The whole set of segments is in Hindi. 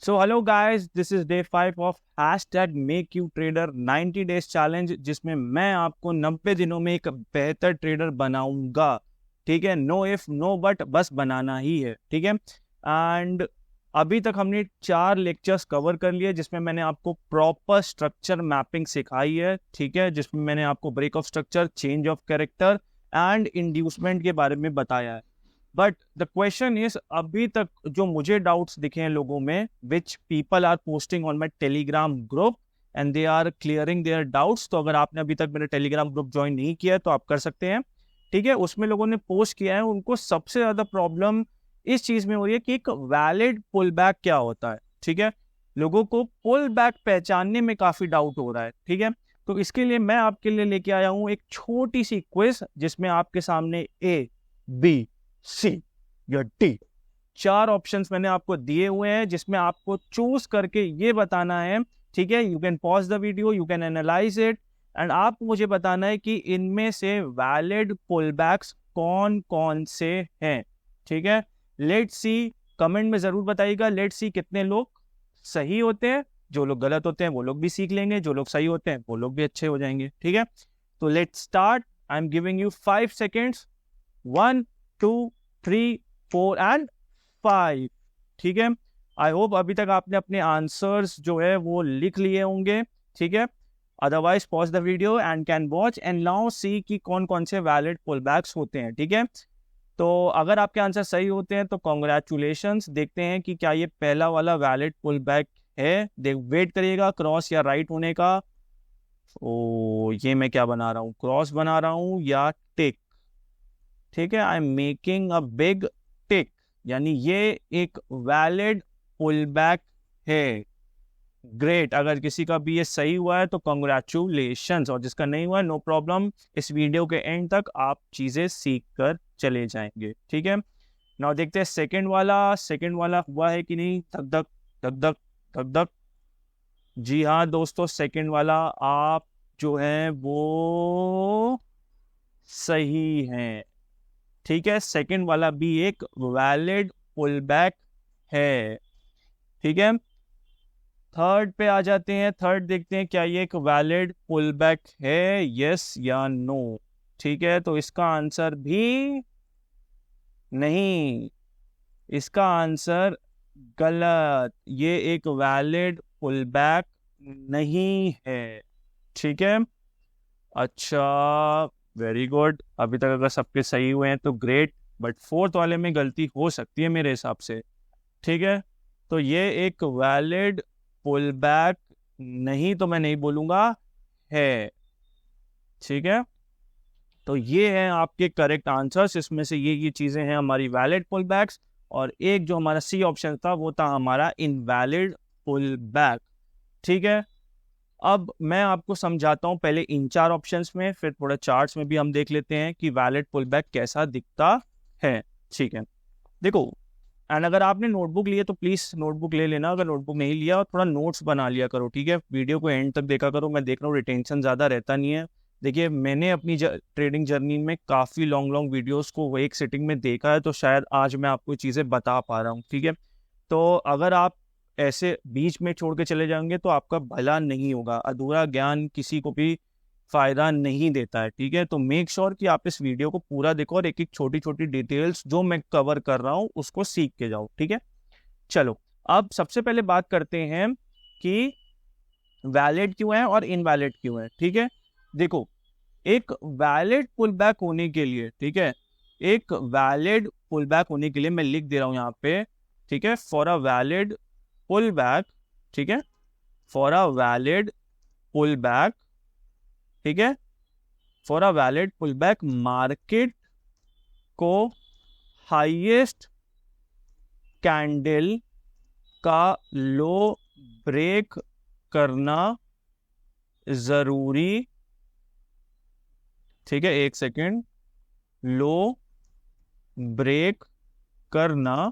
So hello guys, this is day 5 of hashtag make you trader 90 days challenge, जिसमें मैं आपको 90 दिनों में एक बेहतर ट्रेडर बनाऊंगा। ठीक है, नो इफ नो बट, बस बनाना ही है। ठीक है। एंड अभी तक हमने 4 लेक्चर्स कवर कर लिए, जिसमें मैंने आपको प्रॉपर स्ट्रक्चर मैपिंग सिखाई है। ठीक है, जिसमें मैंने आपको break of structure, change of character and inducement के बारे में बताया है। बट द क्वेश्चन इज, अभी तक जो मुझे डाउट्स दिखे हैं लोगों में, which people are posting on my Telegram group and they are clearing their doubts. तो अगर आपने अभी तक मेरा टेलीग्राम ग्रुप ज्वाइन नहीं किया है तो आप कर सकते हैं। ठीक है, उसमें लोगों ने पोस्ट किया है, उनको सबसे ज्यादा प्रॉब्लम इस चीज में हो रही है कि एक वैलिड पुल बैक क्या होता है। ठीक है, लोगों को पुल बैक पहचानने में काफी डाउट हो रहा है। ठीक है, तो इसके लिए मैं आपके लिए लेके आया हूं एक छोटी सी क्विज, जिसमें आपके सामने ए, बी, सी या डी 4 ऑप्शंस मैंने आपको दिए हुए हैं, जिसमें आपको चूज करके ये बताना है। ठीक है, you can pause the video, you can analyse it and आपको मुझे बताना है कि इनमें से वैलिड पुलबैक्स कौन कौन से हैं। ठीक है, लेट्स सी, कमेंट में जरूर बताइएगा। लेट्स सी कितने लोग सही होते हैं। जो लोग गलत होते हैं वो लोग भी सीख लेंगे, जो लोग सही होते हैं वो लोग भी अच्छे हो जाएंगे। ठीक है, तो let's start. I am giving you 5 seconds. 1, 2, 3, 4 and 5। ठीक है, आई होप अभी तक आपने अपने आंसर्स जो है वो लिख लिए होंगे। ठीक है, otherwise pause the video and can watch and now see कि कौन कौन से वैलिड पुलबैक्स होते हैं। ठीक है, तो अगर आपके आंसर सही होते हैं तो कॉन्ग्रेचुलेशंस। देखते हैं कि क्या ये पहला वाला वैलिड पुलबैक है। देख, वेट करिएगा क्रॉस या राइट होने का। ओ, ये मैं क्या बना रहा हूँ, क्रॉस बना रहा हूँ या टिक। ठीक है, I am making a big tick, यानी ये एक वैलिड पुलबैक है। ग्रेट, अगर किसी का भी ये सही हुआ है तो कॉन्ग्रेचुलेशंस, और जिसका नहीं हुआ है नो प्रॉब्लम, इस वीडियो के एंड तक आप चीजें सीख कर चले जाएंगे। ठीक है, नाउ देखते हैं सेकंड वाला हुआ है कि नहीं। धक धक धक धक धक धक। जी हाँ दोस्तों, सेकंड वाला आप जो है वो सही हैं। ठीक है, सेकंड वाला भी एक वैलिड पुलबैक है। ठीक है, थर्ड पे आ जाते हैं। थर्ड देखते हैं क्या ये एक वैलिड पुलबैक है, यस या नो। ठीक है, तो इसका आंसर भी नहीं, इसका आंसर गलत, ये एक वैलिड पुलबैक नहीं है। ठीक है, अच्छा, वेरी गुड। अभी तक अगर सबके सही हुए हैं तो ग्रेट, बट फोर्थ वाले में गलती हो सकती है मेरे हिसाब से। ठीक है, तो ये एक वैलिड पुल बैक नहीं, तो मैं नहीं बोलूंगा है। ठीक है, तो ये हैं आपके करेक्ट आंसर्स। इसमें से ये चीजें हैं हमारी वैलिड पुल बैक्स, और एक जो हमारा सी ऑप्शन था वो था हमारा इनवैलिड पुल बैक। ठीक है, अब मैं आपको समझाता हूं पहले इन 4 ऑप्शंस में, फिर थोड़ा चार्ट्स में भी हम देख लेते हैं कि वैलिड पुलबैक कैसा दिखता है। ठीक है, देखो, एंड अगर आपने नोटबुक लिए तो प्लीज नोटबुक ले लेना। अगर नोटबुक नहीं लिया और थोड़ा नोट्स बना लिया करो। ठीक है, वीडियो को एंड तक देखा करो। मैं देख रहा हूँ रिटेंशन ज्यादा रहता नहीं है। देखिए, मैंने अपनी ट्रेडिंग जर्नी में काफी लॉन्ग लॉन्ग वीडियोस को वो एक सिटिंग में देखा है, तो शायद आज मैं आपको चीजें बता पा रहा हूँ। ठीक है, तो अगर आप ऐसे बीच में छोड़ के चले जाएंगे तो आपका भला नहीं होगा। अधूरा ज्ञान किसी को भी फायदा नहीं देता है। ठीक है, तो मेक श्योर कि आप इस वीडियो को पूरा देखो और एक एक छोटी छोटी डिटेल्स जो मैं कवर कर रहा हूं उसको सीख के जाओ। ठीक है, चलो, अब सबसे पहले बात करते हैं कि वैलिड क्यों है और इनवैलिड क्यों है। ठीक है, देखो, एक वैलिड पुलबैक होने के लिए, ठीक है, एक वैलिड पुलबैक होने के लिए मैं लिख दे रहा हूं यहाँ पे। ठीक है, फॉर अ वैलिड पुलबैक, ठीक है, फॉर अ वैलिड पुलबैक, ठीक है, for a valid pullback market को हाईएस्ट कैंडल का लो ब्रेक करना जरूरी। ठीक है, एक सेकेंड, लो ब्रेक करना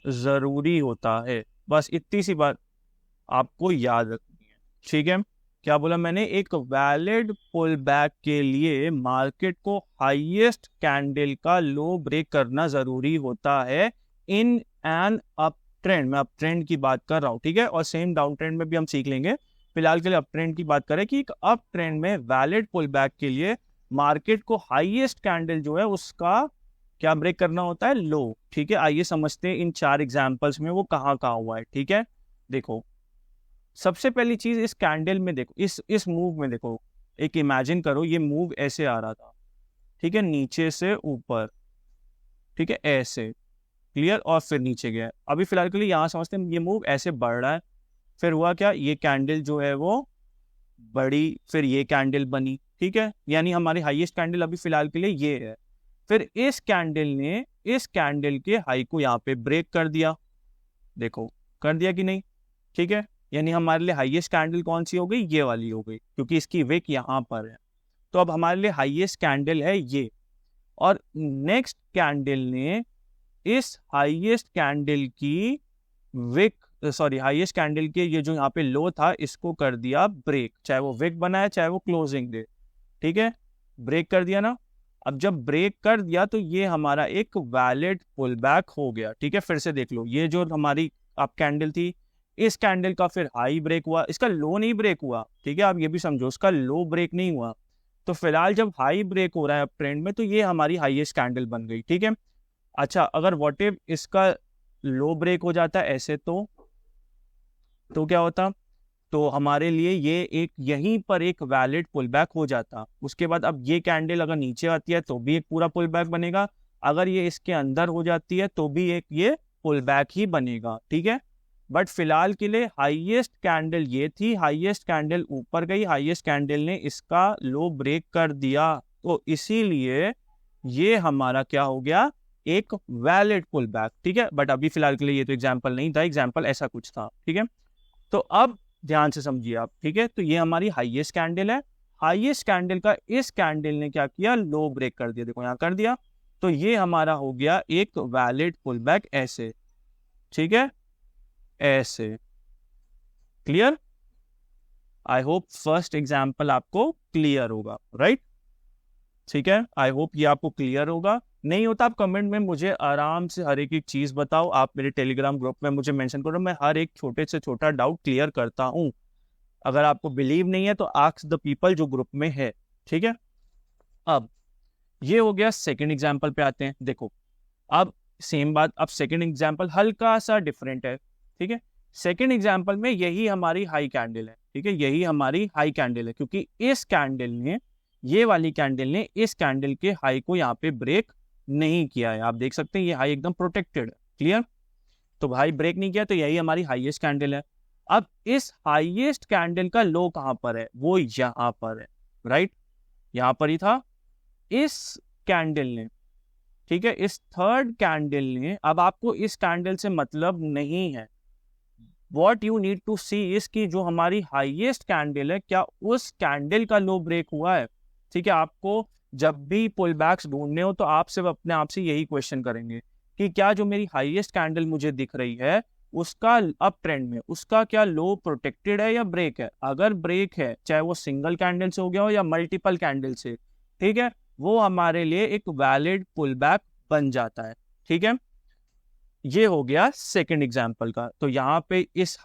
जरूरी होता है। बस इतनी सी बात आपको याद रखनी है। ठीक है, क्या बोला मैंने, एक वैलिड पुल बैक के लिए मार्केट को हाईएस्ट कैंडल का लो ब्रेक करना जरूरी होता है इन एन अप ट्रेंड, मैं अप ट्रेंड की बात कर रहा हूँ, ठीक है, और सेम डाउन ट्रेंड में भी हम सीख लेंगे। फिलहाल के लिए अप ट्रेंड की बात करें कि एक अप ट्रेंड में वैलिड पुल बैक के लिए मार्केट को हाईएस्ट कैंडल जो है उसका क्या ब्रेक करना होता है, लो, ठीक है। आइए समझते हैं इन 4 एग्जांपल्स में वो कहाँ हुआ है, ठीक है। देखो सबसे पहली चीज इस कैंडल में देखो, इस मूव में देखो, एक इमेजिन करो ये मूव ऐसे आ रहा था, ठीक है, नीचे से ऊपर, ठीक है, ऐसे, क्लियर, और फिर नीचे गया। अभी फिलहाल के लिए यहाँ समझते हैं ये मूव ऐसे बढ़ रहा है, फिर हुआ क्या, ये कैंडल जो है वो बड़ी, फिर ये कैंडल बनी, ठीक है, यानी हमारी हाईएस्ट कैंडल अभी फिलहाल के लिए ये है। फिर इस कैंडल ने इस कैंडल के हाई को यहाँ पे ब्रेक कर दिया, देखो कर दिया कि नहीं, ठीक है, यानी हमारे लिए हाईएस्ट कैंडल कौन सी हो गई, ये वाली हो गई, क्योंकि इसकी विक यहाँ पर है। तो अब हमारे लिए हाईएस्ट कैंडल है ये, और नेक्स्ट कैंडल ने इस हाईएस्ट कैंडल की विक, सॉरी हाईएस्ट कैंडल के ये जो यहाँ पे लो था इसको कर दिया ब्रेक, चाहे वो विक बनाए चाहे वो क्लोजिंग दे, ठीक है, ब्रेक कर दिया ना। अब जब ब्रेक कर दिया तो ये हमारा एक वैलिड पुल बैक हो गया, ठीक है। फिर से देख लो, ये जो हमारी अप कैंडल थी, इस कैंडल का फिर हाई ब्रेक हुआ, इसका लो नहीं ब्रेक हुआ, ठीक है, आप ये भी समझो, इसका लो ब्रेक नहीं हुआ। तो फिलहाल जब हाई ब्रेक हो रहा है अप ट्रेंड में तो ये हमारी हाईएस्ट कैंडल बन गई, ठीक है। अच्छा, अगर व्हाट इफ इसका लो ब्रेक हो जाता है ऐसे, तो क्या होता, तो हमारे लिए ये एक यहीं पर एक वैलिड पुल बैक हो जाता। उसके बाद अब ये कैंडल अगर नीचे आती है तो भी एक पूरा पुल बैक बनेगा, अगर ये इसके अंदर हो जाती है तो भी एक ये पुल बैक ही बनेगा, ठीक है। बट फिलहाल के लिए हाईएस्ट कैंडल ये थी, हाईएस्ट कैंडल ऊपर गई, हाईएस्ट कैंडल ने इसका लो ब्रेक कर दिया, तो इसीलिए ये हमारा क्या हो गया, एक वैलिड पुल बैक, ठीक है। बट अभी फिलहाल के लिए ये तो एग्जाम्पल नहीं था, एग्जाम्पल ऐसा कुछ था, ठीक है। तो अब ध्यान से समझिए आप, ठीक है, तो ये हमारी हाईएस्ट कैंडल है, हाईएस्ट कैंडल का इस कैंडल ने क्या किया, लो ब्रेक कर दिया, देखो यहाँ कर दिया, तो ये हमारा हो गया एक वैलिड पुल बैक ऐसे, ठीक है, ऐसे, clear. I hope first example आपको क्लियर होगा, राइट, ठीक है, आई होप ये आपको क्लियर होगा। नहीं होता आप कमेंट में मुझे आराम से हर एक चीज बताओ, आप मेरे टेलीग्राम ग्रुप में मुझे मेंशन करो, मैं हर एक छोटे से छोटा डाउट क्लियर करता हूं। अगर आपको बिलीव नहीं है तो आस्क द पीपल जो ग्रुप में है, ठीक है। अब ये हो गया, सेकंड एग्जांपल पे आते हैं। देखो अब सेम बात, अब सेकंड एग्जांपल हल्का सा डिफरेंट है, ठीक है। सेकंड एग्जांपल में यही हमारी हाई कैंडल है, ठीक है, यही हमारी हाई कैंडल है, क्योंकि इस कैंडल ने, ये वाली कैंडल ने इस कैंडल के हाई को यहाँ पे ब्रेक नहीं किया है, आप देख सकते हैं ये हाई एकदम प्रोटेक्टेड है, क्लियर। तो भाई ब्रेक नहीं किया, तो यही हमारी हाईएस्ट कैंडल है। अब इस हाईएस्ट कैंडल का लो कहां पर है, वो यहां पर है, राइट, यहां पर ही था इस कैंडल ने, ठीक है, इस थर्ड कैंडल ने। अब आपको इस कैंडल से मतलब नहीं है, व्हाट यू नीड टू सी इसकी जो हमारी हाईएस्ट कैंडल है, क्या उस कैंडल का लो ब्रेक हुआ है, ठीक है। आपको जब भी पुल बैक्स ढूंढने हो तो आप सिर्फ अपने आप से यही क्वेश्चन करेंगे कि क्या जो मेरी हाईएस्ट कैंडल मुझे दिख रही है उसका अप ट्रेंड में उसका क्या लो प्रोटेक्टेड है या ब्रेक है। अगर ब्रेक है, चाहे वो सिंगल कैंडल से हो गया हो या मल्टीपल कैंडल से, ठीक है, वो हमारे लिए एक वैलिड पुल बैक बन जाता है, ठीक है। ये हो गया सेकंड एग्जांपल का। तो यहाँ पे इस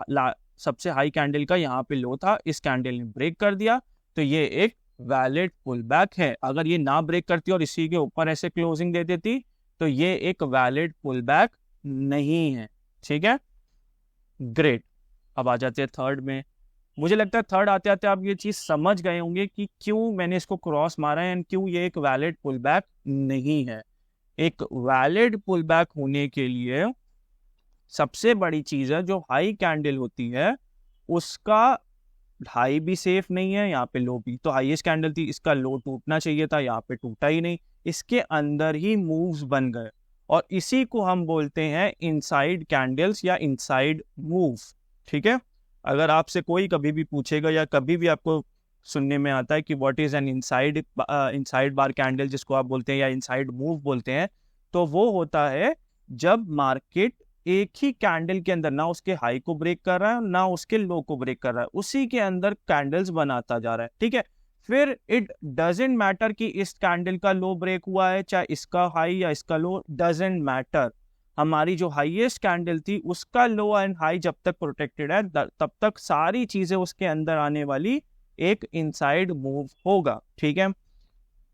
सबसे हाई कैंडल का यहाँ पे लो था, इस कैंडल ने ब्रेक कर दिया, तो ये एक वैलिड पुल बैक है। अगर ये ना ब्रेक करती और इसी के ऊपर ऐसे क्लोजिंग दे देती तो ये एक वैलिड पुल बैक नहीं है, ठीक है, ग्रेट। अब आ जाते हैं थर्ड में। मुझे लगता है थर्ड आते आते आप ये चीज समझ गए होंगे कि क्यों मैंने इसको क्रॉस मारा है एंड क्यों ये एक वैलिड पुल बैक नहीं है। एक वैलिड पुल बैक होने के लिए सबसे बड़ी चीज है जो हाई कैंडल होती है उसका हाई भी सेफ नहीं है, यहाँ पे लो भी। तो हाईएस्ट कैंडल थी, इसका लो टूटना चाहिए था, यहाँ पे टूटा ही नहीं, इसके अंदर ही मूव्स बन गए, और इसी को हम बोलते हैं इनसाइड कैंडल्स या इनसाइड मूव, ठीक है। अगर आपसे कोई कभी भी पूछेगा या कभी भी आपको सुनने में आता है कि what is an inside bar candle जिसको आप बोलते हैं या इनसाइड मूव बोलते हैं, तो वो होता है जब मार्केट एक ही कैंडल के अंदर ना उसके हाई को ब्रेक कर रहा है ना उसके लो को ब्रेक कर रहा है, उसी के अंदर कैंडल्स बनाता जा रहा है, ठीक है। फिर इट डजेंट मैटर कि इस कैंडल का लो ब्रेक हुआ है चाहे इसका हाई या इसका लो, डजेंट मैटर, हमारी जो हाईएस्ट कैंडल थी उसका लो एंड हाई जब तक प्रोटेक्टेड है तब तक सारी चीजें उसके अंदर आने वाली एक इनसाइड मूव होगा, ठीक है।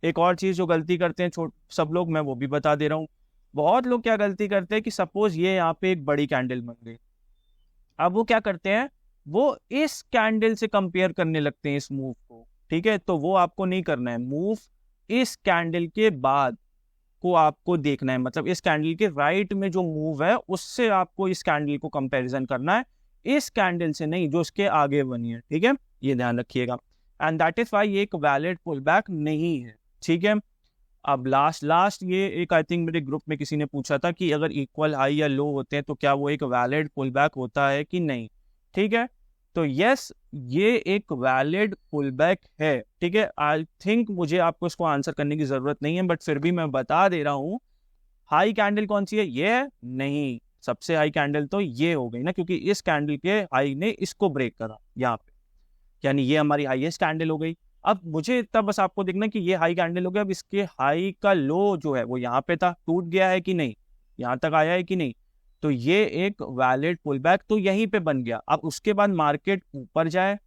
एक और चीज जो गलती करते हैं सब लोग, मैं वो भी बता दे रहा हूँ। बहुत लोग क्या गलती करते हैं कि सपोज ये यहाँ पे एक बड़ी कैंडल बन गई, अब वो क्या करते हैं, वो इस कैंडल से कंपेयर करने लगते हैं इस मूव को, ठीक है। तो वो आपको नहीं करना है, मूव इस कैंडल के बाद को आपको देखना है, मतलब इस कैंडल के राइट में जो मूव है उससे आपको इस कैंडल को कंपैरिजन करना है, इस कैंडल से नहीं जो उसके आगे बनी है, ठीक है। ये ध्यान रखिएगा। एंड दैट इज वाई ये एक वैलिड पुल बैक नहीं है, ठीक है। अब लास्ट ये एक आई थिंक मेरे ग्रुप में किसी ने पूछा था कि अगर इक्वल हाई या लो होते हैं तो क्या वो एक वैलिड पुल बैक होता है कि नहीं, ठीक है। तो यस, ये एक वैलिड पुल बैक है, ठीक है। आई थिंक मुझे आपको इसको आंसर करने की जरूरत नहीं है, बट फिर भी मैं बता दे रहा हूँ। हाई कैंडल कौन सी है, ये है नहीं, सबसे हाई कैंडल तो ये हो गई ना, क्योंकि इस कैंडल के हाई ने इसको ब्रेक करा यहाँ पे, यानी ये हमारी हाईएस्ट कैंडल हो गई। अब मुझे इतना बस आपको देखना कि ये हाई कैंडल हो गया, अब इसके हाई का लो जो है वो यहाँ पे था, टूट गया है कि नहीं, यहाँ तक आया है कि नहीं, तो ये एक वैलिड पुल बैक तो यहीं पे बन गया। अब उसके बाद मार्केट ऊपर जाए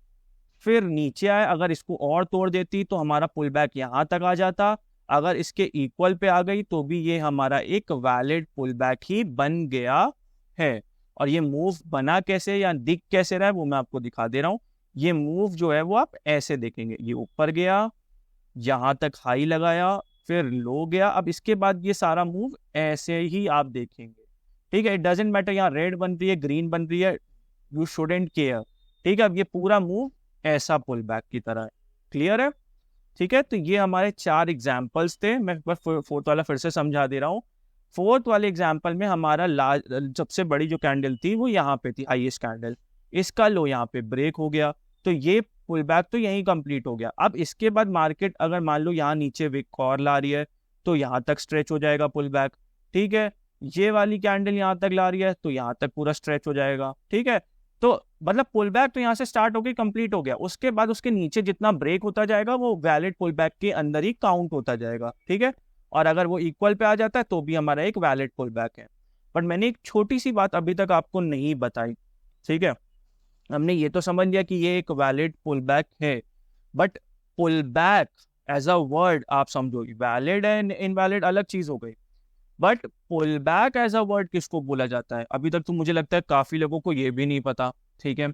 फिर नीचे आए, अगर इसको और तोड़ देती तो हमारा पुल बैक यहाँ तक आ जाता, अगर इसके इक्वल पे आ गई तो भी ये हमारा एक वैलिड पुल बैक ही बन गया है। और ये मूव बना कैसे या दिख कैसे रहा है वो मैं आपको दिखा दे रहा हूँ। ये मूव जो है वो आप ऐसे देखेंगे, ये ऊपर गया, यहां तक हाई लगाया, फिर लो गया, अब इसके बाद ये सारा मूव ऐसे ही आप देखेंगे, ठीक है। इट डजेंट मैटर यहाँ रेड बन रही है ग्रीन बन रही है, यू शुडेंट केयर, ठीक है। अब ये पूरा मूव ऐसा पुल बैक की तरह है, क्लियर है, ठीक है। तो ये हमारे 4 एग्जाम्पल्स थे, मैं फोर्थ वाला फिर से समझा दे रहा हूँ। फोर्थ वाले एग्जाम्पल में हमारा सबसे बड़ी जो कैंडल थी वो यहाँ पे थी, हाईएस्ट कैंडल, इसका लो यहाँ पे ब्रेक हो गया, तो ये पुल बैक तो यहीं कंप्लीट हो गया। अब इसके बाद मार्केट अगर मान लो यहाँ नीचे विक और ला रही है तो यहाँ तक स्ट्रेच हो जाएगा पुल बैक, ठीक है। ये वाली कैंडल यहाँ तक ला रही है तो यहाँ तक पूरा स्ट्रेच हो जाएगा, ठीक है। तो मतलब पुल बैक तो यहाँ से स्टार्ट होकर कंप्लीट हो गया, उसके बाद उसके नीचे जितना ब्रेक होता जाएगा वो वैलिड पुल बैक के अंदर ही काउंट होता जाएगा, ठीक है। और अगर वो इक्वल पे आ जाता है तो भी हमारा एक वैलिड पुल बैक है। बट मैंने एक छोटी सी बात अभी तक आपको नहीं बताई, ठीक है। हमने ये तो समझ लिया कि ये एक वैलिड पुल बैक है, but pullback as a word आप समझोगे, वैलिड एंड इनवैलिड अलग चीज हो गई, but pullback as a word किसको बोला जाता है अभी तक तो मुझे लगता है काफी लोगों को ये भी नहीं पता, ठीक है।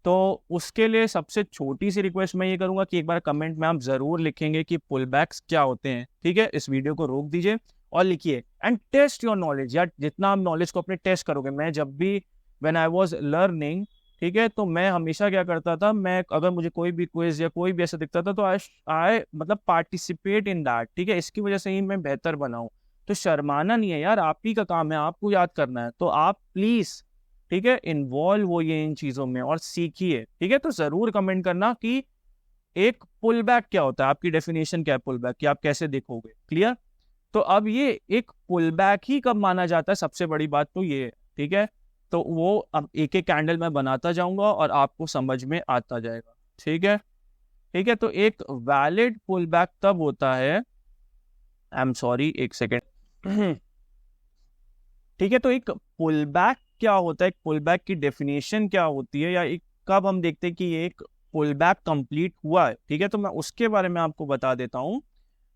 तो उसके लिए सबसे छोटी सी रिक्वेस्ट मैं ये करूंगा कि एक बार कमेंट में आप जरूर लिखेंगे कि पुल बैक्स क्या होते हैं, ठीक है। इस वीडियो को रोक दीजिए और लिखिए एंड टेस्ट योर नॉलेज, यार जितना आप नॉलेज को अपने टेस्ट करोगे। मैं जब भी व्हेन आई वाज लर्निंग, ठीक है, तो मैं हमेशा क्या करता था, मैं अगर मुझे कोई भी क्विज या कोई भी ऐसा दिखता था तो आई मतलब पार्टिसिपेट इन दैट, ठीक है। इसकी वजह से ही मैं बेहतर बनाऊं। तो शर्माना नहीं है यार, आप ही का काम है, आपको याद करना है, तो आप प्लीज, ठीक है, इन्वॉल्व होइए इन चीजों में और सीखिए, ठीक है। तो जरूर कमेंट करना कि एक पुल बैक क्या होता है, आपकी डेफिनेशन क्या है पुल बैक की, आप कैसे देखोगे, क्लियर। तो अब ये एक पुल बैक ही कब माना जाता है, सबसे बड़ी बात तो ये है, ठीक है। तो वो अब एक एक कैंडल मैं बनाता जाऊंगा और आपको समझ में आता जाएगा, ठीक है, ठीक है। तो एक वैलिड पुल बैक तब होता है, आई एम सॉरी एक सेकेंड, ठीक है। तो एक पुल बैक क्या होता है, एक पुल बैक की डेफिनेशन क्या होती है, या एक कब हम देखते हैं कि ये एक पुल बैक कंप्लीट हुआ है, ठीक है। तो मैं उसके बारे में आपको बता देता हूं।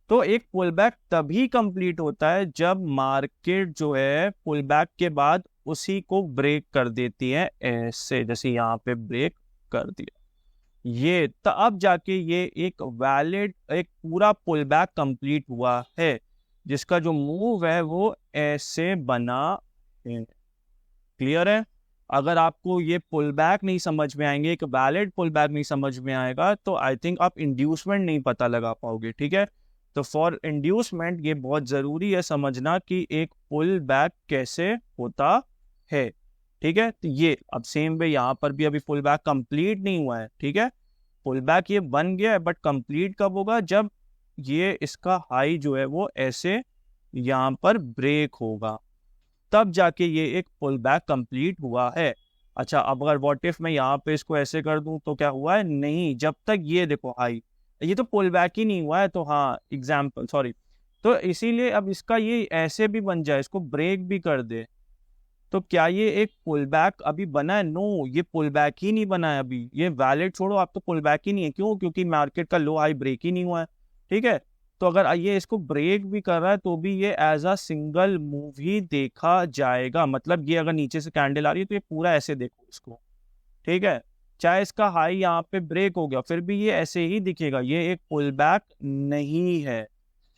तो एक पुल बैक तभी कंप्लीट होता है जब मार्केट जो है पुल बैक के बाद उसी को ब्रेक कर देती है, ऐसे जैसे यहाँ पे ब्रेक कर दिया, ये तब जाके ये एक वैलिड एक पूरा पुल बैक कंप्लीट हुआ है, जिसका जो मूव है वो ऐसे बना है, क्लियर है। अगर आपको ये पुल बैक नहीं समझ में आएंगे, एक वैलिड पुल बैक नहीं समझ में आएगा, तो आई थिंक आप इंड्यूसमेंट नहीं पता लगा पाओगे, ठीक है। तो फॉर इंड्यूसमेंट ये बहुत जरूरी है समझना कि एक पुल बैक कैसे होता है, ठीक है। तो ये अब सेम वे यहाँ पर भी अभी पुल बैक कंप्लीट नहीं हुआ है, ठीक है। पुल बैक ये बन गया है, बट कंप्लीट कब होगा, जब ये इसका हाई जो है वो ऐसे यहाँ पर ब्रेक होगा, तब जाके ये एक पुल बैक कंप्लीट हुआ है। अच्छा, अब अगर व्हाट इफ मैं यहाँ पे इसको ऐसे कर दूं तो क्या हुआ है, नहीं, जब तक ये देखो हाई, ये तो पुल बैक ही नहीं हुआ है। तो हाँ, एग्जाम्पल सॉरी, तो इसीलिए अब इसका ये ऐसे भी बन जाए, इसको ब्रेक भी कर दे, तो क्या ये एक पुल बैक अभी बना है? नो, ये पुल बैक ही नहीं बना है अभी, ये वैलिड छोड़ो, आप तो पुल बैक ही नहीं है। क्यों? क्योंकि मार्केट का लो हाई ब्रेक ही नहीं हुआ है। ठीक है, तो अगर ये इसको ब्रेक भी कर रहा है तो भी ये एज अ सिंगल मूव ही देखा जाएगा। मतलब ये अगर नीचे से कैंडल आ रही है तो ये पूरा ऐसे देखो इसको। ठीक है, चाहे इसका हाई यहाँ पे ब्रेक हो गया फिर भी ये ऐसे ही दिखेगा, ये एक पुल बैक नहीं है।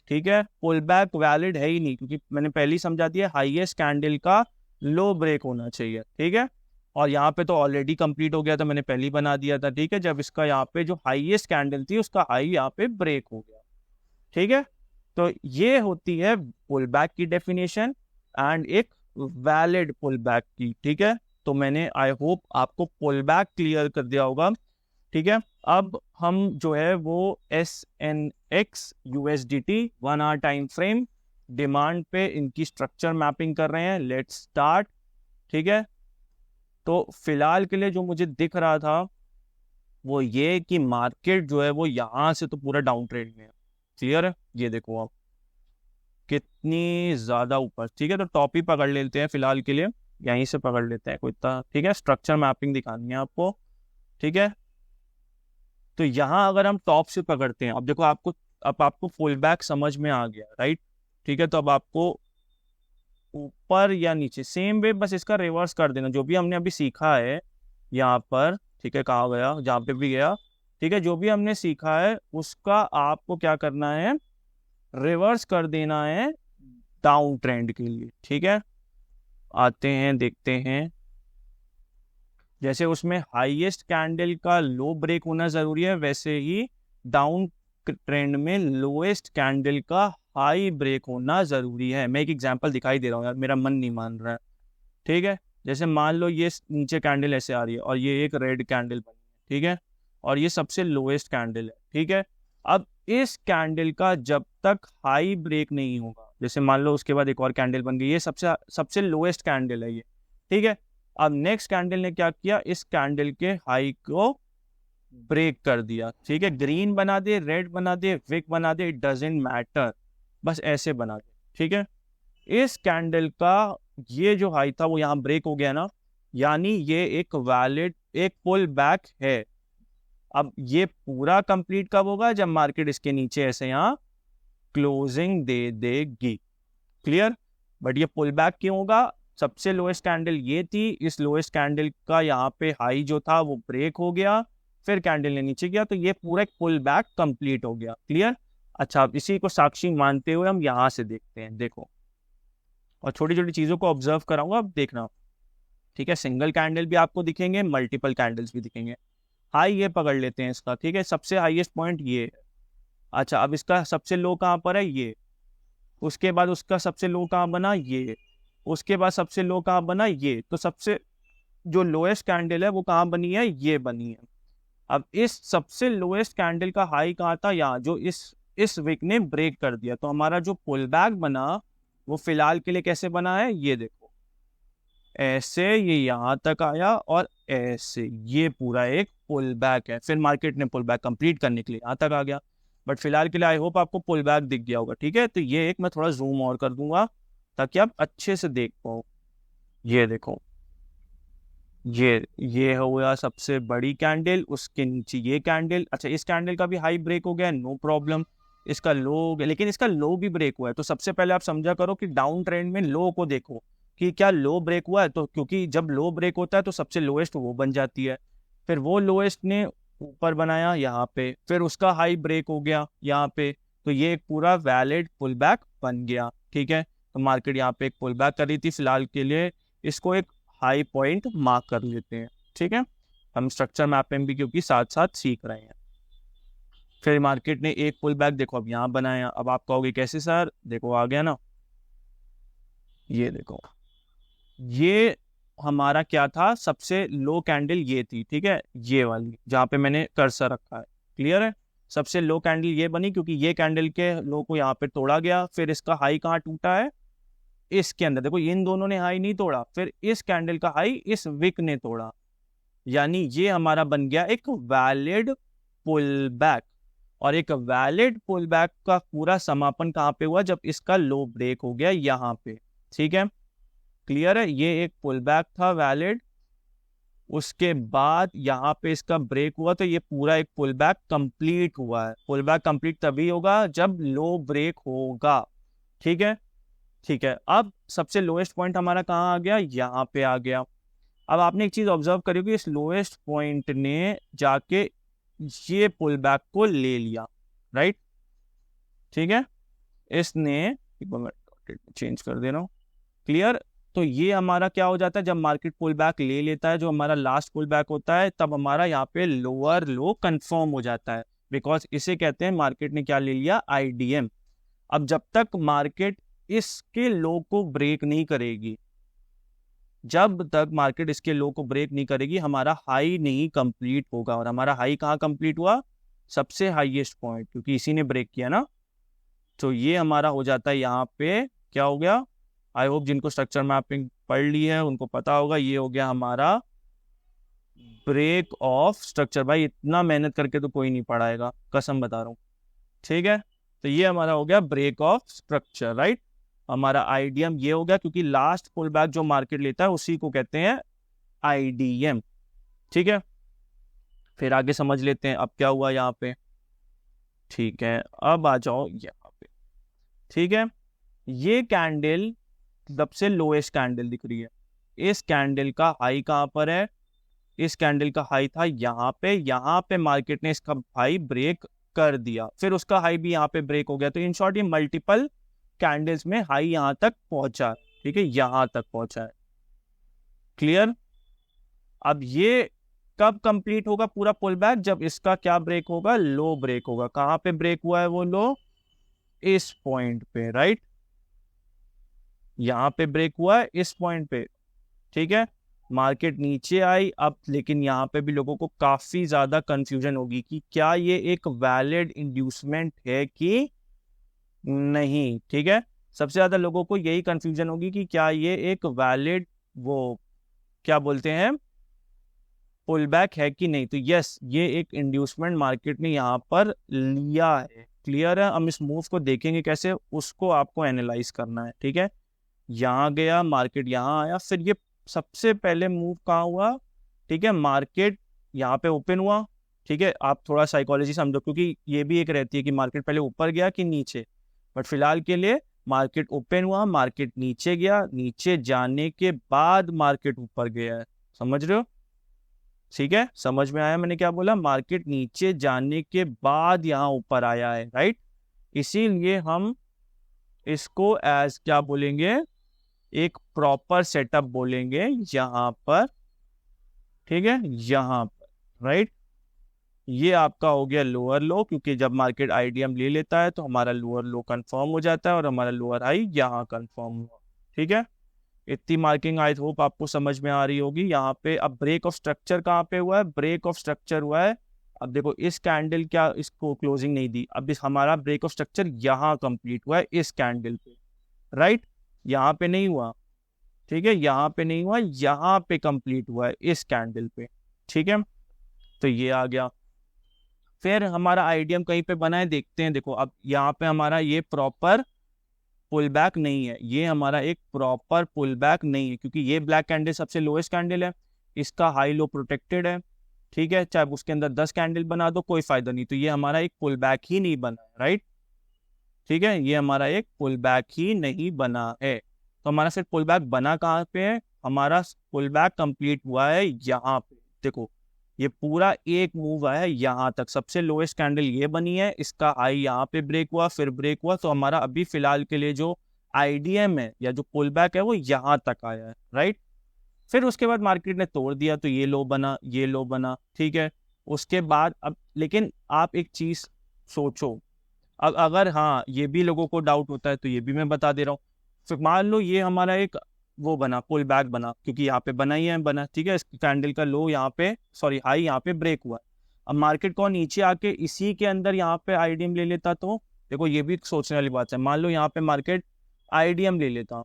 ठीक है, पुल बैक वैलिड है ही नहीं, क्योंकि मैंने पहले ही समझा दिया हाईएस्ट कैंडल का लो ब्रेक होना चाहिए। ठीक है, और यहाँ पे तो ऑलरेडी कंप्लीट हो गया था, मैंने पहले ही बना दिया था। ठीक है, जब इसका यहाँ पे जो हाईएस्ट कैंडल थी उसका हाई यहाँ पे ब्रेक हो गया। ठीक है, तो ये होती है पुल बैक की डेफिनेशन एंड एक वैलिड पुल बैक की। ठीक है, तो मैंने आई होप आपको पुल बैक क्लियर कर दिया होगा। ठीक है, अब हम जो है वो SNX USDT 1 hour time frame demand पे इनकी स्ट्रक्चर मैपिंग कर रहे हैं। Let's start. ठीक है, तो फिलहाल के लिए जो मुझे दिख रहा था वो ये कि मार्केट जो है वो यहाँ से तो पूरा डाउन ट्रेंड में है। क्लियर है? ये देखो आप कितनी ज्यादा ऊपर। ठीक है, तो टॉप ही पकड़ लेते हैं फिलहाल के लिए, यहीं से पकड़ लेते हैं कोई इतना। ठीक है, स्ट्रक्चर मैपिंग दिखानी है आपको। ठीक है, तो यहाँ अगर हम टॉप से पकड़ते हैं, अब देखो अब आपको फुल बैक समझ में आ गया, राइट? ठीक है, तो अब आपको ऊपर या नीचे सेम वे बस इसका रिवर्स कर देना, जो भी हमने अभी सीखा है यहाँ पर। ठीक है, कहाँ गया? जहाँ पे भी गया। ठीक है, जो भी हमने सीखा है उसका आपको क्या करना है? रिवर्स कर देना है डाउन ट्रेंड के लिए। ठीक है, आते हैं देखते हैं। जैसे उसमें हाईएस्ट कैंडल का लो ब्रेक होना जरूरी है, वैसे ही डाउन ट्रेंड में लोएस्ट कैंडल का हाई ब्रेक होना जरूरी है। मैं एक एग्जांपल दिखाई दे रहा हूँ यार, मेरा मन नहीं मान रहा है। ठीक है, जैसे मान लो ये नीचे कैंडल ऐसे आ रही है और ये एक रेड कैंडल बनी है। ठीक है, और ये सबसे लोएस्ट कैंडल है। ठीक है, अब इस कैंडल का जब तक हाई ब्रेक नहीं होगा, जैसे मान लो उसके बाद एक और कैंडल बन गई, ये सबसे लोएस्ट कैंडल है ये। ठीक है, अब नेक्स्ट कैंडल ने क्या किया? इस कैंडल के हाई को ब्रेक कर दिया। ठीक है, ग्रीन बना दे, रेड बना दे, विक बना दे, इट डजेंट मैटर, बस ऐसे बना दे। ठीक है, इस कैंडल का ये जो हाई था वो यहाँ ब्रेक हो गया ना, यानी ये एक वैलिड एक पुल बैक है। अब ये पूरा कंप्लीट कब होगा? जब मार्केट इसके नीचे ऐसे यहाँ क्लोजिंग दे देगी। क्लियर? बट ये पुल बैक क्यों होगा? सबसे लोएस्ट कैंडल ये थी, इस लोएस्ट कैंडल का यहाँ पे हाई जो था वो ब्रेक हो गया, फिर कैंडल ने नीचे गया, तो ये पूरा एक पुल बैक कंप्लीट हो गया। क्लियर? अच्छा, अब इसी को साक्षी मानते हुए हम यहाँ से देखते हैं। देखो, और छोटी छोटी चीजों को ऑब्जर्व कराऊंगा, अब देखना। ठीक है, सिंगल कैंडल भी आपको दिखेंगे, मल्टीपल कैंडल्स भी दिखेंगे। हाई ये पकड़ लेते हैं इसका। ठीक है, सबसे हाईएस्ट पॉइंट ये है। अच्छा, अब इसका सबसे लो कहाँ पर है? ये। उसके बाद उसका सबसे लो कहाँ बना? ये। उसके बाद सबसे लो कहाँ बना? ये। तो सबसे जो लोएस्ट कैंडल है वो कहाँ बनी है? ये बनी है। अब इस सबसे लोएस्ट कैंडल का हाई कहाँ था? यहाँ, जो इस वीक ने ब्रेक कर दिया। तो हमारा जो पुल बैक बना वो फिलहाल के लिए कैसे बना है? ये देखो, ऐसे ये यहाँ तक आया और ऐसे, ये पूरा एक पुल बैक है। फिर मार्केट ने पुल बैक कंप्लीट करने के लिए यहाँ तक आ गया। बट फिलहाल के लिए आई होप आपको पुल बैक दिख गया होगा। ठीक है, तो ये एक मैं थोड़ा जूम और कर दूंगा ताकि आप अच्छे से देख पाओ। ये देखो, ये हो गया सबसे बड़ी कैंडल, उसके नीचे ये कैंडल। अच्छा, इस कैंडल का भी हाई ब्रेक हो गया, नो प्रॉब्लम। इसका लो, लेकिन इसका लो भी ब्रेक हुआ है। तो सबसे पहले आप समझा करो कि डाउन ट्रेंड में लो को देखो कि क्या लो ब्रेक हुआ है। तो क्योंकि जब लो ब्रेक होता है तो सबसे लोएस्ट वो बन जाती है। फिर वो लोएस्ट ने ऊपर बनाया यहाँ पे, फिर उसका हाई ब्रेक हो गया यहाँ पे, तो ये एक पूरा वैलिड पुल बैक बन गया। ठीक है, तो मार्केट यहाँ पे एक पुल बैक कर रही थी, फिलहाल के लिए इसको एक हाई पॉइंट मार्क कर लेते हैं। ठीक है, हम स्ट्रक्चर मैपिंग भी क्योंकि साथ साथ सीख रहे हैं। फिर मार्केट ने एक पुल बैक देखो अब यहाँ बनाया। अब आप कहोगे कैसे सर? देखो आ गया ना, ये देखो, ये हमारा क्या था? सबसे लो कैंडल ये थी। ठीक है, ये वाली जहाँ पे मैंने कर्सर रखा है। क्लियर है? सबसे लो कैंडल ये बनी क्योंकि ये कैंडल के लो को यहाँ पे तोड़ा गया। फिर इसका हाई कहाँ टूटा है? इसके अंदर। देखो, इन दोनों ने हाई नहीं तोड़ा, फिर इस कैंडल का हाई इस विक ने तोड़ा, यानी ये हमारा बन गया एक वैलिड पुल बैक। और एक वैलिड पुल बैक का पूरा समापन कहाँ पे हुआ, जब इसका लो ब्रेक हो गया यहाँ पे। ठीक है, क्लियर है, ये एक पुल बैक था वैलिड, उसके बाद यहाँ पे इसका ब्रेक हुआ, तो ये पूरा एक पुल बैक कंप्लीट हुआ है। पुल बैक कंप्लीट तभी होगा जब लो ब्रेक होगा। ठीक है, ठीक है। अब सबसे लोएस्ट पॉइंट हमारा कहाँ आ गया, यहाँ पे आ गया। अब आपने एक चीज ऑब्जर्व करी कि इस लोएस्ट पॉइंट ने जाके ये पुल बैक को ले लिया, राइट। ठीक है, इसने चेंज कर दे रहा हूं, क्लियर। तो ये हमारा क्या हो जाता है, जब मार्केट पुल बैक ले लेता है, जो हमारा लास्ट पुल बैक होता है, तब हमारा यहाँ पे लोअर लो कंफर्म हो जाता है, बिकॉज इसे कहते हैं मार्केट ने क्या ले लिया, आईडीएम। अब जब तक मार्केट इसके लो को ब्रेक नहीं करेगी, जब तक मार्केट इसके लो को ब्रेक नहीं करेगी, हमारा हाई नहीं कंप्लीट होगा। और हमारा हाई कहाँ कंप्लीट हुआ, सबसे हाईएस्ट पॉइंट, क्योंकि इसी ने ब्रेक किया ना। तो ये हमारा हो जाता है यहाँ पे, क्या हो गया, आई होप जिनको स्ट्रक्चर मैपिंग पढ़ ली है उनको पता होगा, ये हो गया हमारा ब्रेक ऑफ स्ट्रक्चर। भाई इतना मेहनत करके तो कोई नहीं पढ़ाएगा, कसम बता रहा हूँ। ठीक है, तो ये हमारा हो गया ब्रेक ऑफ स्ट्रक्चर, राइट। हमारा आईडीएम ये हो गया, क्योंकि लास्ट पुल बैक जो मार्केट लेता है उसी को कहते हैं आईडीएम। ठीक है, फिर आगे समझ लेते हैं अब क्या हुआ यहाँ पे। ठीक है, अब आ जाओ यहाँ पे। ठीक है, ये कैंडल सबसे लोएस्ट कैंडल दिख रही है। इस कैंडल का हाई कहाँ पर है, इस कैंडल का हाई था यहाँ पे। यहाँ पे मार्केट ने इसका हाई ब्रेक कर दिया, फिर उसका हाई भी यहाँ पे ब्रेक हो गया। तो इन शॉर्ट ये मल्टीपल कैंडल्स में हाई यहाँ तक पहुंचा। ठीक है, यहाँ तक पहुंचा है, क्लियर। अब ये कब कंप्लीट होगा पूरा पुल बैक, जब इसका क्या ब्रेक होगा, लो ब्रेक होगा। कहाँ पे ब्रेक हुआ है वो लो, इस पॉइंट पे, राइट। यहाँ पे ब्रेक हुआ है इस पॉइंट पे। ठीक है, मार्केट नीचे आई अब, लेकिन यहाँ पे भी लोगों को काफी ज्यादा कंफ्यूजन होगी कि क्या ये एक वैलिड इंड्यूसमेंट है कि नहीं। ठीक है, सबसे ज्यादा लोगों को यही कंफ्यूजन होगी कि क्या ये एक वैलिड, वो क्या बोलते हैं, पुल बैक है कि नहीं। तो यस, ये एक इंड्यूसमेंट मार्केट ने यहाँ पर लिया है, क्लियर है। हम इस मूव को देखेंगे कैसे, उसको आपको एनालाइज करना है। ठीक है, यहाँ गया मार्केट, यहाँ आया, फिर ये सबसे पहले मूव कहाँ हुआ। ठीक है, मार्केट यहाँ पे ओपन हुआ। ठीक है, आप थोड़ा साइकोलॉजी समझो, क्योंकि ये भी एक रहती है कि मार्केट पहले ऊपर गया कि नीचे, बट फिलहाल के लिए मार्केट ओपन हुआ, मार्केट नीचे गया, नीचे जाने के बाद मार्केट ऊपर गया है, समझ रहे हो। ठीक है, समझ में आया मैंने क्या बोला, मार्केट नीचे जाने के बाद यहाँ ऊपर आया है, राइट। इसीलिए हम इसको एज क्या बोलेंगे, एक प्रॉपर सेटअप बोलेंगे यहाँ पर। ठीक है, यहाँ पर, राइट। ये आपका हो गया लोअर लो, क्योंकि जब मार्केट आईडीएम ले लेता है तो हमारा लोअर लो कंफर्म हो जाता है और हमारा लोअर हाई यहाँ कंफर्म हुआ। ठीक है, इतनी मार्किंग आई होप आपको समझ में आ रही होगी। यहाँ पे अब ब्रेक ऑफ स्ट्रक्चर कहाँ पे हुआ है, ब्रेक ऑफ स्ट्रक्चर हुआ है। अब देखो इस कैंडल क्या इसको क्लोजिंग नहीं दी, अब इस हमारा ब्रेक ऑफ स्ट्रक्चर यहाँ कंप्लीट हुआ है इस कैंडल पे, राइट। यहाँ पे नहीं हुआ, ठीक है, यहाँ पे नहीं हुआ, यहाँ पे कंप्लीट हुआ है इस कैंडल पे। ठीक है, तो ये आ गया। फिर हमारा आईडीएम कहीं पे बना है, देखते हैं। देखो अब यहाँ पे हमारा ये प्रॉपर पुल बैक नहीं है, ये हमारा एक प्रॉपर पुल बैक नहीं है, क्योंकि ये ब्लैक कैंडल सबसे लोएस्ट कैंडल है, इसका हाई लो प्रोटेक्टेड है। ठीक है, चाहे उसके अंदर 10 कैंडल बना दो कोई फायदा नहीं, तो ये हमारा एक पुल बैक ही नहीं बना, राइट। ठीक है, ये हमारा एक पुल बैक ही नहीं बना है। तो हमारा सिर्फ पुल बैक बना कहाँ पे है, हमारा पुल बैक कंप्लीट हुआ है यहाँ पे। देखो ये पूरा एक मूव आया यहाँ तक, सबसे लोएस्ट कैंडल ये बनी है, इसका हाई यहाँ पे ब्रेक हुआ, फिर ब्रेक हुआ, तो हमारा अभी फिलहाल के लिए जो आईडीएम है या जो पुल बैक है वो यहाँ तक आया है, राइट। फिर उसके बाद मार्केट ने तोड़ दिया, तो ये लो बना, ये लो बना। ठीक है, उसके बाद अब लेकिन आप एक चीज सोचो, अब अगर हाँ ये भी लोगों को डाउट होता है तो ये भी मैं बता दे रहा हूँ। फिर मान लो ये हमारा एक वो बना, पुल बैक बना, क्योंकि यहाँ पे बना ही है, बना। ठीक है, इस कैंडल का लो यहाँ पे, सॉरी हाई यहाँ पे ब्रेक हुआ। अब मार्केट को नीचे आके इसी के अंदर यहाँ पे आईडीएम ले लेता, तो देखो ये भी सोचने वाली बात है। मान लो यहाँ पे मार्केट आईडीएम ले लेता,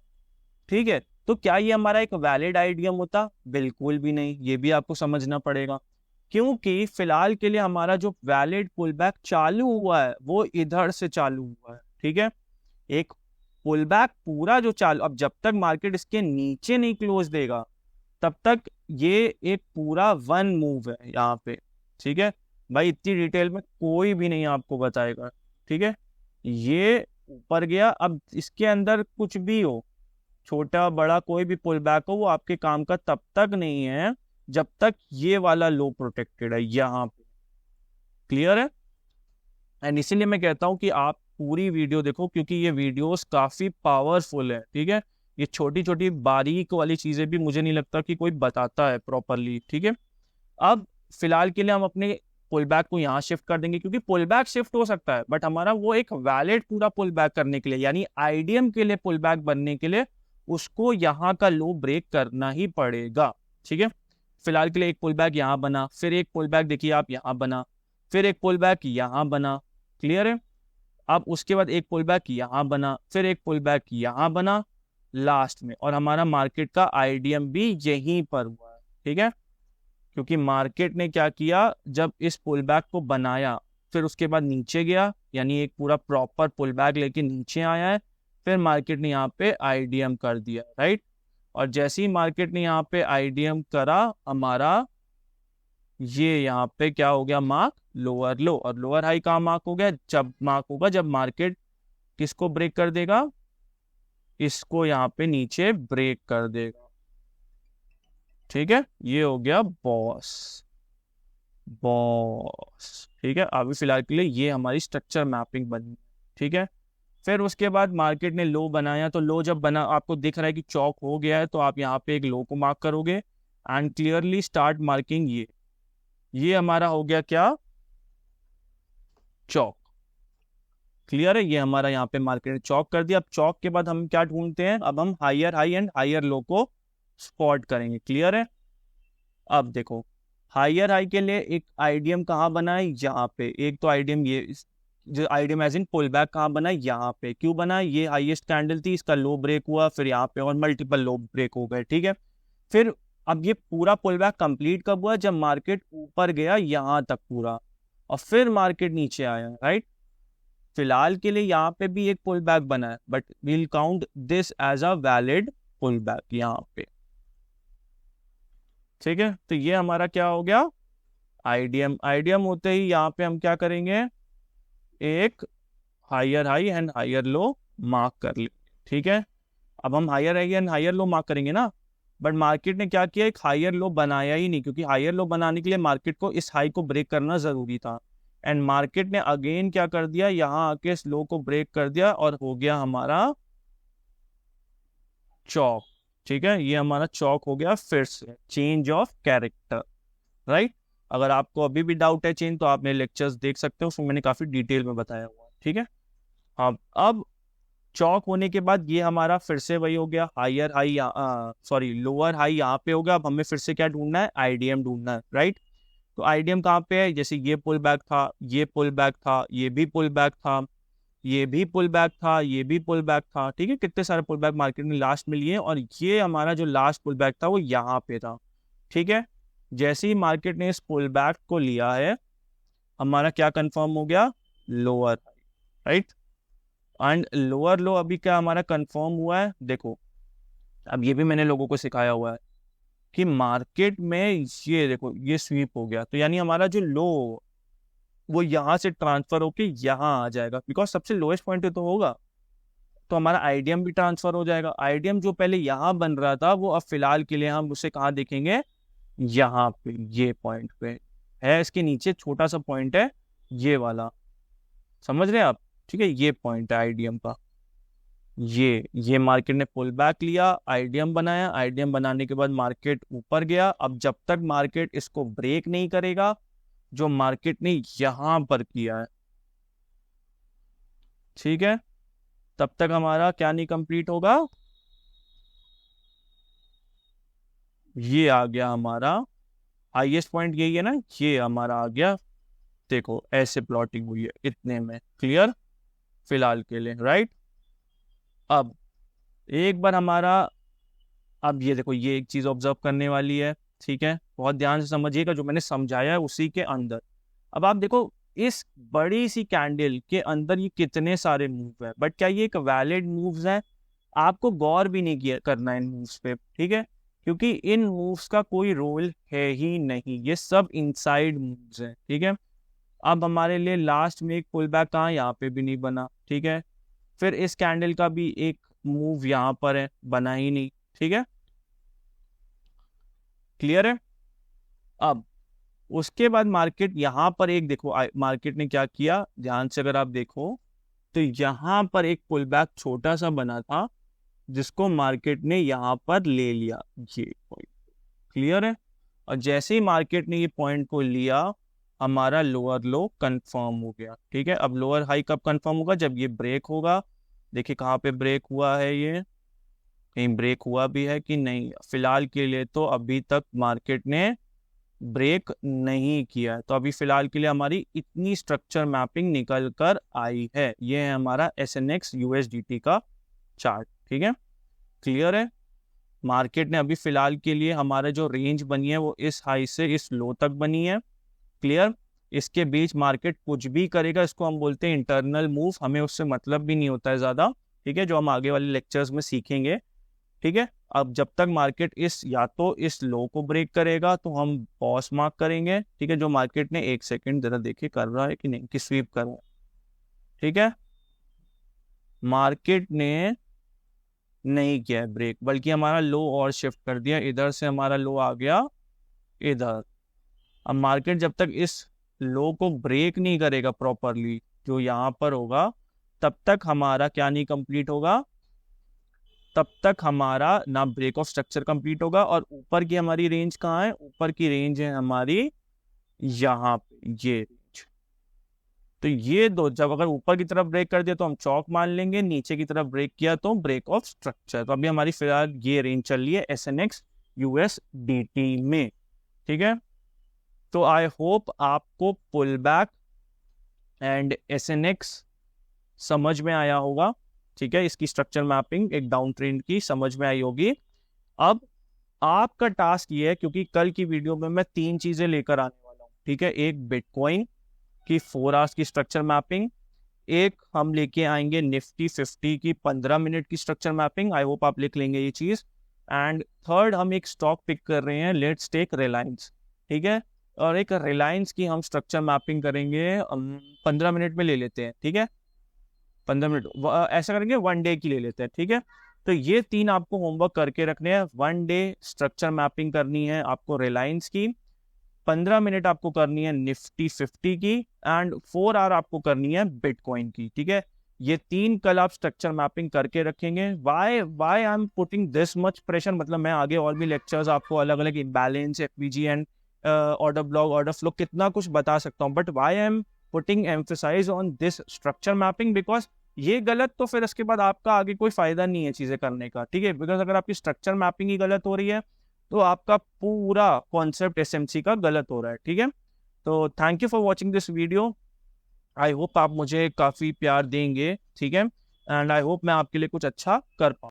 ठीक है, तो क्या ये हमारा एक वैलिड आईडीएम होता, बिल्कुल भी नहीं। ये भी आपको समझना पड़ेगा। क्योंकि फिलहाल के लिए हमारा जो वैलिड पुल बैक चालू हुआ है वो इधर से चालू हुआ है, ठीक है। एक पुल बैक पूरा जो चालू, अब जब तक मार्केट इसके नीचे नहीं क्लोज देगा तब तक ये एक पूरा वन मूव है यहाँ पे, ठीक है भाई। इतनी डिटेल में कोई भी नहीं आपको बताएगा, ठीक है। ये ऊपर गया, अब इसके अंदर कुछ भी हो, छोटा बड़ा कोई भी पुल बैक हो, वो आपके काम का तब तक नहीं है जब तक ये वाला लो प्रोटेक्टेड है यहाँ पे। क्लियर है? एंड इसीलिए मैं कहता हूँ कि आप पूरी वीडियो देखो, क्योंकि ये वीडियोस काफी पावरफुल है, ठीक है। ये छोटी छोटी बारीक वाली चीजें भी मुझे नहीं लगता कि कोई बताता है प्रॉपरली, ठीक है। अब फिलहाल के लिए हम अपने पुल बैक को यहाँ शिफ्ट कर देंगे, क्योंकि पुल बैक शिफ्ट हो सकता है बट हमारा वो एक वैलिड पूरा पुल बैक करने के लिए, यानी आईडीएम के लिए पुल बैक बनने के लिए उसको यहाँ का लो ब्रेक करना ही पड़ेगा, ठीक है। फिलहाल के लिए एक पुल बैक यहाँ बना, फिर एक पुल बैक देखिए आप यहाँ बना, फिर एक पुल बैक यहाँ बना। क्लियर है? अब उसके बाद एक पुल बैक यहाँ बना, फिर एक पुल बैक यहाँ बना लास्ट में, और हमारा मार्केट का आईडीएम भी यहीं पर हुआ है, ठीक है। क्योंकि मार्केट ने क्या किया, जब इस पुल बैक को बनाया फिर उसके बाद नीचे गया, यानी एक पूरा प्रॉपर पुल बैक लेके नीचे आया है, फिर मार्केट ने यहाँ पे आईडीएम कर दिया, राइट। और जैसे ही मार्केट ने यहाँ पे आईडीएम करा, हमारा ये यहाँ पे क्या हो गया, मार्क लोअर लो। और लोअर हाई कहाँ मार्क हो गया, जब मार्क होगा जब मार्केट किसको ब्रेक कर देगा, इसको यहाँ पे नीचे ब्रेक कर देगा, ठीक है। ये हो गया बॉस, बॉस, ठीक है। अभी फिलहाल के लिए ये हमारी स्ट्रक्चर मैपिंग बनी, ठीक है। फिर उसके बाद मार्केट ने लो बनाया, तो लो जब बना आपको दिख रहा है कि चौक हो गया है, तो आप यहाँ पे एक लो को मार्क करोगे एंड क्लियरली स्टार्ट मार्किंग ये हमारा हो गया क्या, चौक। क्लियर है? ये हमारा यहाँ पे मार्केट ने चौक कर दिया। अब चौक के बाद हम क्या ढूंढते हैं, अब हम higher high and higher low को स्पॉट करेंगे। क्लियर है? अब देखो हायर हाई के लिए एक आईडीएम कहाँ बना है, यहाँ पे। एक तो आईडीएम ये जो IDM as in pullback कहाँ बना है, यहाँ पे। क्यों बना? ये हाईएस्ट कैंडल थी, इसका लो ब्रेक हुआ, फिर यहाँ पे और मल्टीपल लो ब्रेक हो गए, ठीक है। फिर अब ये पूरा पुल बैक कंप्लीट कब हुआ, जब मार्केट ऊपर गया यहाँ तक पूरा, और फिर मार्केट नीचे आया, राइट। फिलहाल के लिए यहाँ पे भी एक पुल बैक बना है, but we'll count this as a valid pullback यहाँ पे, ठीक है। तो ये हमारा क्या हो गया, आईडीएम। आईडीएम होते ही यहाँ पे हम क्या करेंगे, एक higher high and higher low mark कर ले, ठीक है। अब हम higher high and higher low mark करेंगे ना, बट मार्केट ने क्या किया, एक हायर लो बनाया ही नहीं, क्योंकि हायर लो बनाने के लिए मार्केट को इस हाई को ब्रेक करना जरूरी था। एंड मार्केट ने अगेन क्या कर दिया, यहाँ आके इस लो को ब्रेक कर दिया और हो गया हमारा चौक, ठीक है। ये हमारा चौक हो गया, फिर से चेंज ऑफ कैरेक्टर, राइट। अगर आपको अभी भी डाउट है चेंज, तो आप मेरे लेक्चर्स देख सकते हो, उसमें मैंने काफी डिटेल में बताया हुआ है, ठीक है। अब चौक होने के बाद ये हमारा फिर से वही हो गया, higher high, sorry lower high यहाँ पे हो गया। अब हमें फिर से क्या ढूंढना है, आईडीएम ढूंढना है, राइट। तो आईडीएम कहाँ पे है, जैसे ये पुल बैक था, ये पुल बैक था, ये भी पुल बैक था, ये भी पुल बैक था, ये भी पुल बैक था, ठीक है। कितने सारे पुल बैक मार्केट में लास्ट में लिए, और ये हमारा जो लास्ट पुल बैक था वो यहाँ पे था, ठीक है। जैसे ही मार्केट ने इस पुल बैक को लिया है, हमारा क्या कंफर्म हो गया, लोअर, राइट। एंड लोअर लो अभी क्या हमारा कंफर्म हुआ है, देखो अब ये भी मैंने लोगों को सिखाया हुआ है कि मार्केट में ये देखो ये स्वीप हो गया, तो यानी हमारा जो लो वो यहाँ से ट्रांसफर होके यहाँ आ जाएगा, बिकॉज सबसे लोएस्ट पॉइंट पे तो होगा, तो हमारा आईडीएम भी ट्रांसफर हो जाएगा। आईडीएम जो पहले यहाँ बन रहा था वो अब फिलहाल के लिए हम उसे कहाँ देखेंगे, यहाँ पे, ये पॉइंट पे है, इसके नीचे छोटा सा पॉइंट है ये वाला, समझ रहे हैं आप, ठीक है। ये पॉइंट है आईडीएम का, ये मार्केट ने पुल बैक लिया, आईडीएम बनाया, आईडीएम बनाने के बाद मार्केट ऊपर गया। अब जब तक मार्केट इसको ब्रेक नहीं करेगा, जो मार्केट ने यहां पर किया है, ठीक है, तब तक हमारा क्या नहीं कंप्लीट होगा, ये आ गया हमारा हाईएस्ट पॉइंट, यही है ना, ये हमारा आ गया। देखो ऐसे प्लॉटिंग हुई है इतने में, क्लियर फिलहाल के लिए, राइट। अब एक बार हमारा, अब ये देखो ये एक चीज ऑब्जर्व करने वाली है, ठीक है, बहुत ध्यान से समझिएगा, जो मैंने समझाया है उसी के अंदर। अब आप देखो इस बड़ी सी कैंडल के अंदर ये कितने सारे मूव है, बट क्या ये एक वैलिड मूव्स है? आपको गौर भी नहीं किया करना इन मूव्स पे, ठीक है, क्योंकि इन मूव्स का कोई रोल है ही नहीं, ये सब इनसाइड मूव्स हैं, ठीक है। अब हमारे लिए लास्ट में एक पुल बैक कहाँ, यहाँ पे भी नहीं बना, ठीक है। फिर इस कैंडल का भी एक मूव यहाँ पर है, बना ही नहीं, ठीक है, क्लियर है। अब उसके बाद मार्केट यहाँ पर एक देखो, मार्केट ने क्या किया, ध्यान से अगर आप देखो तो यहाँ पर एक पुल बैक छोटा सा बना था, जिसको मार्केट ने यहाँ पर ले लिया, ये पॉइंट, क्लियर है। और जैसे ही मार्केट ने ये पॉइंट को लिया, हमारा लोअर लो कंफर्म हो गया, ठीक है। अब लोअर हाई कब कंफर्म होगा, जब ये ब्रेक होगा। देखिए कहाँ पे ब्रेक हुआ है, ये कहीं ब्रेक हुआ भी है कि नहीं, फिलहाल के लिए तो अभी तक मार्केट ने ब्रेक नहीं किया है, तो अभी फिलहाल के लिए हमारी इतनी स्ट्रक्चर मैपिंग निकल कर आई है। ये है हमारा SNX USDT का चार्ट, ठीक है, क्लियर है। मार्केट ने अभी फिलहाल के लिए हमारा जो रेंज बनी है वो इस हाई से इस लो तक बनी है, क्लियर। इसके बीच मार्केट कुछ भी करेगा, इसको हम बोलते हैं इंटरनल मूव, हमें उससे मतलब भी नहीं होता है ज़्यादा, ठीक है, जो हम आगे वाले लेक्चर्स में सीखेंगे, ठीक है। अब जब तक मार्केट इस या तो इस लो को ब्रेक करेगा तो हम पॉज मार्क करेंगे, ठीक है, जो मार्केट ने 1 सेकंड जरा देखिए कर रहा है कि नहीं, कि स्वीप कर रहा है, ठीक है। मार्केट ने नहीं किया है ब्रेक, बल्कि हमारा लो और शिफ्ट कर दिया, इधर से हमारा लो आ गया इधर। अब मार्केट जब तक इस लो को ब्रेक नहीं करेगा प्रॉपरली, जो यहाँ पर होगा, तब तक हमारा क्या नहीं कंप्लीट होगा, तब तक हमारा ना ब्रेक ऑफ स्ट्रक्चर कंप्लीट होगा। और ऊपर की हमारी रेंज कहाँ है, ऊपर की रेंज है हमारी यहाँ पे, ये रेंज। तो ये दो, जब अगर ऊपर की तरफ ब्रेक कर दिया तो हम चौक मान लेंगे, नीचे की तरफ ब्रेक किया तो ब्रेक ऑफ स्ट्रक्चर। तो अभी हमारी फिलहाल ये रेंज चल रही है SNX USDT में, ठीक है। तो आई होप आपको पुल बैक एंड SNX समझ में आया होगा, ठीक है, इसकी स्ट्रक्चर मैपिंग एक डाउन ट्रेंड की समझ में आई होगी। अब आपका टास्क ये है, क्योंकि कल की वीडियो में मैं 3 चीजें लेकर आने वाला हूँ, ठीक है, एक बिटकॉइन की 4 आवर्स की स्ट्रक्चर मैपिंग, एक हम लेके आएंगे निफ्टी 50 की 15 मिनट की स्ट्रक्चर मैपिंग, आई होप आप लिख लेंगे ये चीज, एंड थर्ड हम एक स्टॉक पिक कर रहे हैं, लेट्स टेक रिलायंस, ठीक है, और एक रिलायंस की हम स्ट्रक्चर मैपिंग करेंगे 15 मिनट में ले लेते हैं, ठीक है, 15 मिनट ऐसा करेंगे, 1 डे की ले लेते हैं, ठीक है। तो ये 3 आपको होमवर्क करके रखने हैं, 1 डे स्ट्रक्चर मैपिंग करनी है आपको रिलायंस की, 15 मिनट आपको करनी है निफ्टी 50 की, एंड 4 आवर आपको करनी है बिटकॉइन की, ठीक है। ये 3 कल आप स्ट्रक्चर मैपिंग करके रखेंगे। Why I am putting this much pressure, मतलब मैं आगे और भी लेक्चर्स आपको अलग अलग imbalance, FVG and order block, order flow, कितना कुछ बता सकता हूँ, but why I am putting emphasise on this structure mapping, because ये गलत तो फिर उसके बाद आपका आगे कोई फायदा नहीं है चीजें करने का, ठीक है। बिकॉज अगर आपकी स्ट्रक्चर मैपिंग ही गलत हो रही है तो आपका पूरा कॉन्सेप्ट SMC का गलत हो रहा है, ठीक है। तो thank you for watching this video, I hope आप मुझे काफी प्यार देंगे, ठीक है, एंड आई होप मैं आपके लिए कुछ अच्छा कर पाऊँ।